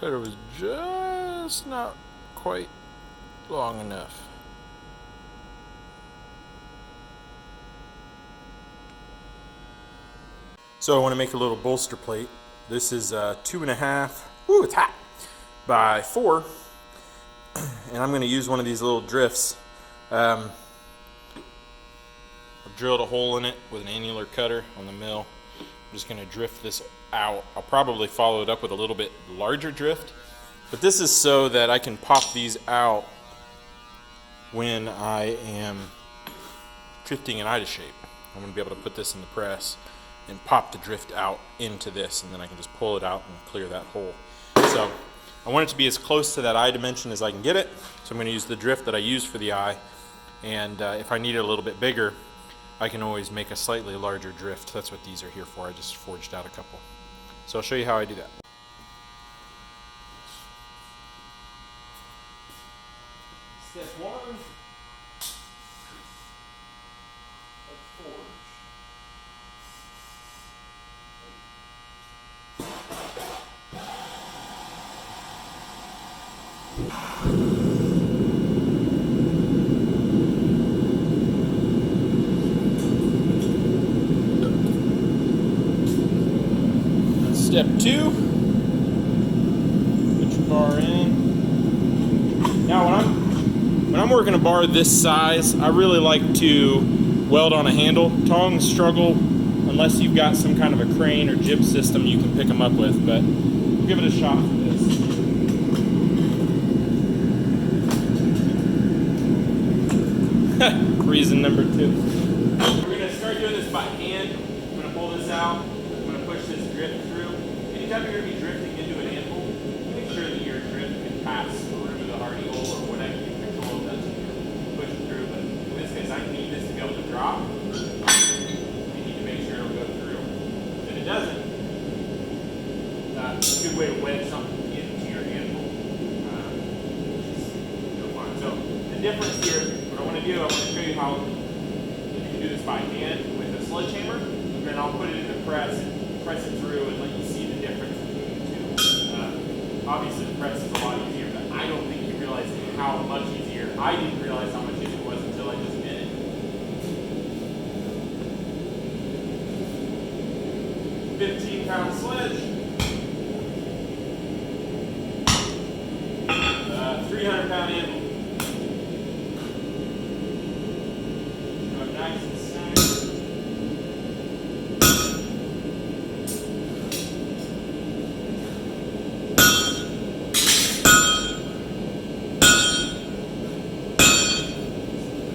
Cutter was just not quite long enough. So I want to make a little bolster plate. This is 2.5, woo, it's hot, by 4, and I'm going to use one of these little drifts. I've drilled a hole in it with an annular cutter on the mill. I'm just going to drift this out. I'll probably follow it up with a little bit larger drift, but this is so that I can pop these out when I am drifting an eye to shape. I'm going to be able to put this in the press and pop the drift out into this, and then I can just pull it out and clear that hole. So I want it to be as close to that eye dimension as I can get it, so I'm going to use the drift that I use for the eye, and if I need it a little bit bigger, I can always make a slightly larger drift. That's what these are here for. I just forged out a couple. So I'll show you how I do that. Step 1, forge. Step 2, put your bar in. Now when I'm working a bar this size, I really like to weld on a handle. Tongs struggle unless you've got some kind of a crane or jib system you can pick them up with, but we'll give it a shot for this. Reason number 2. We're going to start doing this by hand. I'm going to pull this out. I'm going to push this drift through. Anytime you're going to be drifting into an anvil, make sure that your drift can pass through the hardy hole or whatever you control that you push it through. But in this case, I need this to be able to drop. You need to make sure it'll go through. If it doesn't, it's a good way to wedge something into your anvil, which is fun. So the difference here, what I want to do, I want to show you how you can do this by hand with a sledgehammer, and then I'll put it in the press and press it through and let you see the difference between the two. Obviously the press is a lot easier, but I don't think you realize how much easier. I didn't realize how much easier it was until I just did it. 15-pound sledge. 300-pound anvil. Go nice and snug.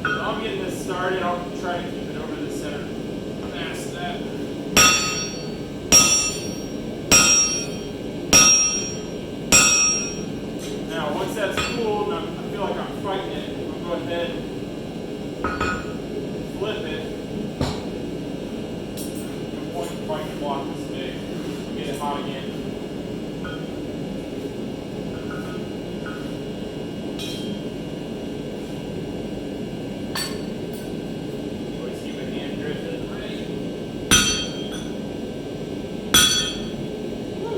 So I'm getting this started. I'll try to keep it over the center. Past that. Now, once that's cooled, and I feel like I'm fighting it, I'll go ahead and flip it. The point quite block this big. Get it hot again. Always keep a hand drifted ready. Woo!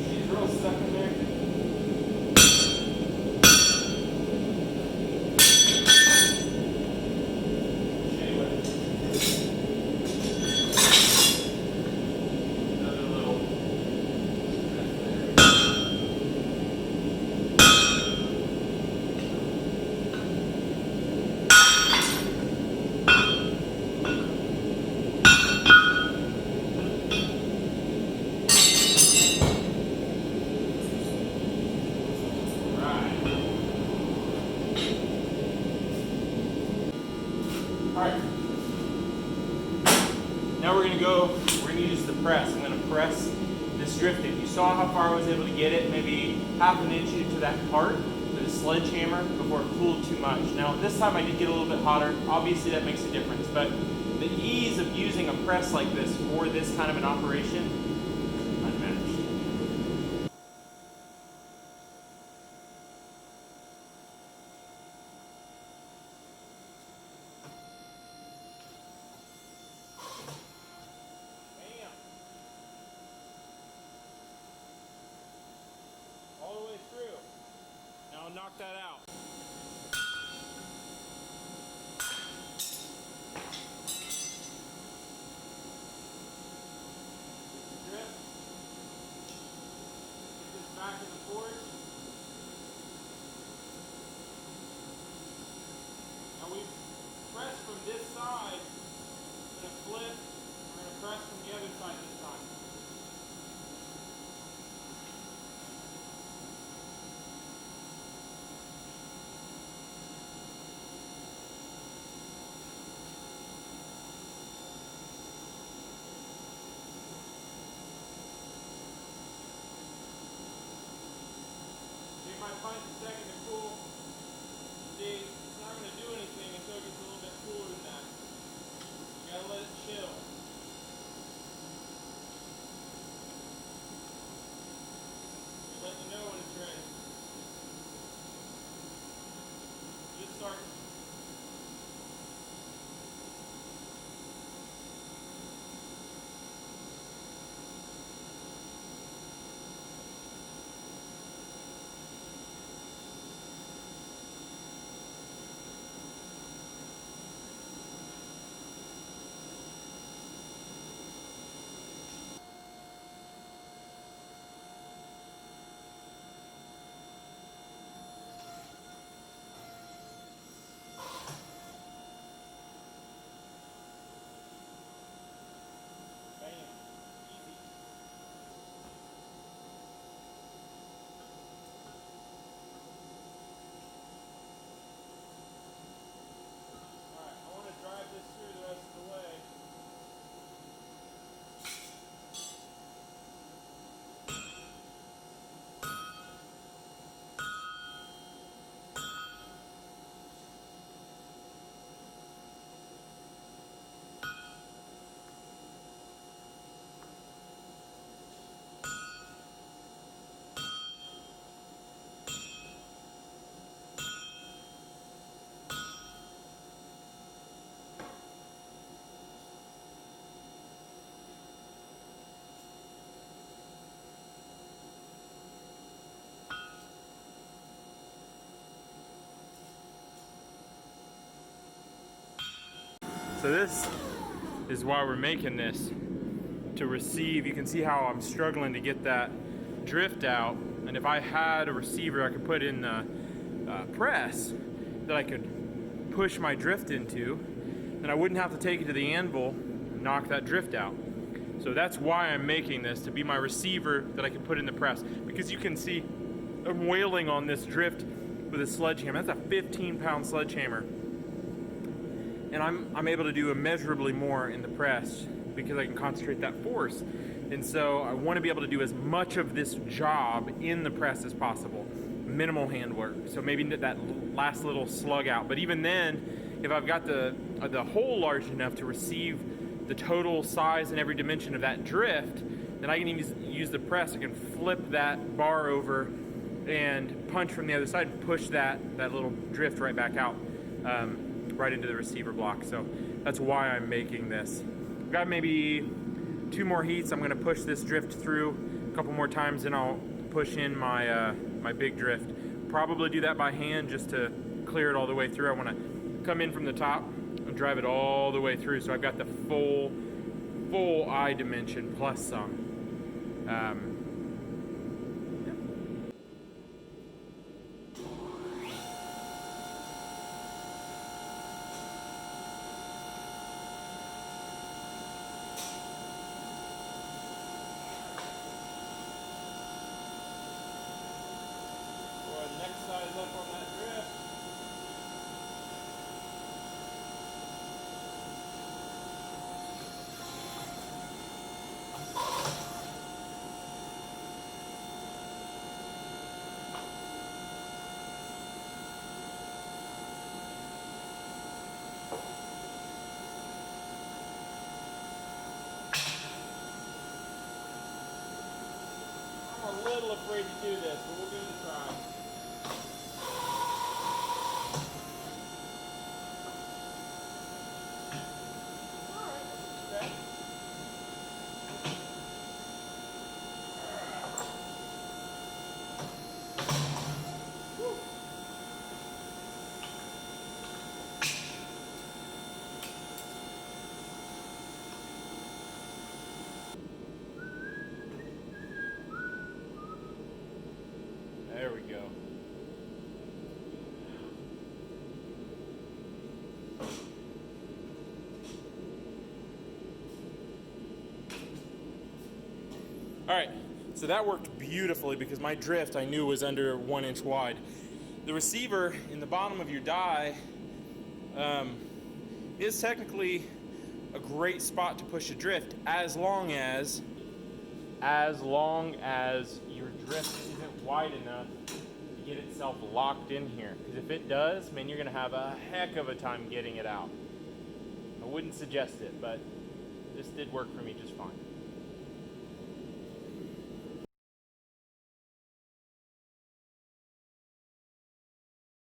She's real stuck in there. Another little drift there. Alright. Now we're going to use the press. I'm going to press this drifting. You saw how far I was able to get it, maybe half an inch into that part with a sledgehammer before it cooled too much. Now this time I did get a little bit hotter. Obviously that makes a difference, but the ease of using a press like this for this kind of an operation, unmatched. knock that out. Drip. Get this back in the force. Now we press from this side. We're going to flip. We're going to press from the other side this time. Give my punch a second to cool. See, it's not going to do anything until it gets a little bit cooler than that. You gotta let it chill. Let you know when it's ready. Just start. Bam. Easy. Alright, I want to drive this through the rest of the way. So this is why we're making this, to receive. You can see how I'm struggling to get that drift out, and if I had a receiver I could put in the press that I could push my drift into, then I wouldn't have to take it to the anvil and knock that drift out. So that's why I'm making this, to be my receiver that I can put in the press, because you can see I'm wailing on this drift with a sledgehammer. That's a 15-pound sledgehammer. And I'm able to do immeasurably more in the press because I can concentrate that force. And so I want to be able to do as much of this job in the press as possible. Minimal hand work. So maybe that last little slug out. But even then, if I've got the hole large enough to receive the total size and every dimension of that drift, then I can use the press. I can flip that bar over and punch from the other side and push that little drift right back out. Right into the receiver block. So that's why I'm making this. I've got maybe 2 more heats. I'm going to push this drift through a couple more times, and I'll push in my my big drift. Probably do that by hand just to clear it all the way through. I want to come in from the top and drive it all the way through, so I've got the full eye dimension plus some. Next side is up on that drift. I'm a little afraid to do this, but we'll give it a try. right, so that worked beautifully because my drift I knew was under 1 inch wide. The receiver in the bottom of your die is technically a great spot to push a drift as long as your drift isn't wide enough to get itself locked in here. Because if it does, man, you're gonna have a heck of a time getting it out. I wouldn't suggest it, but this did work for me just fine.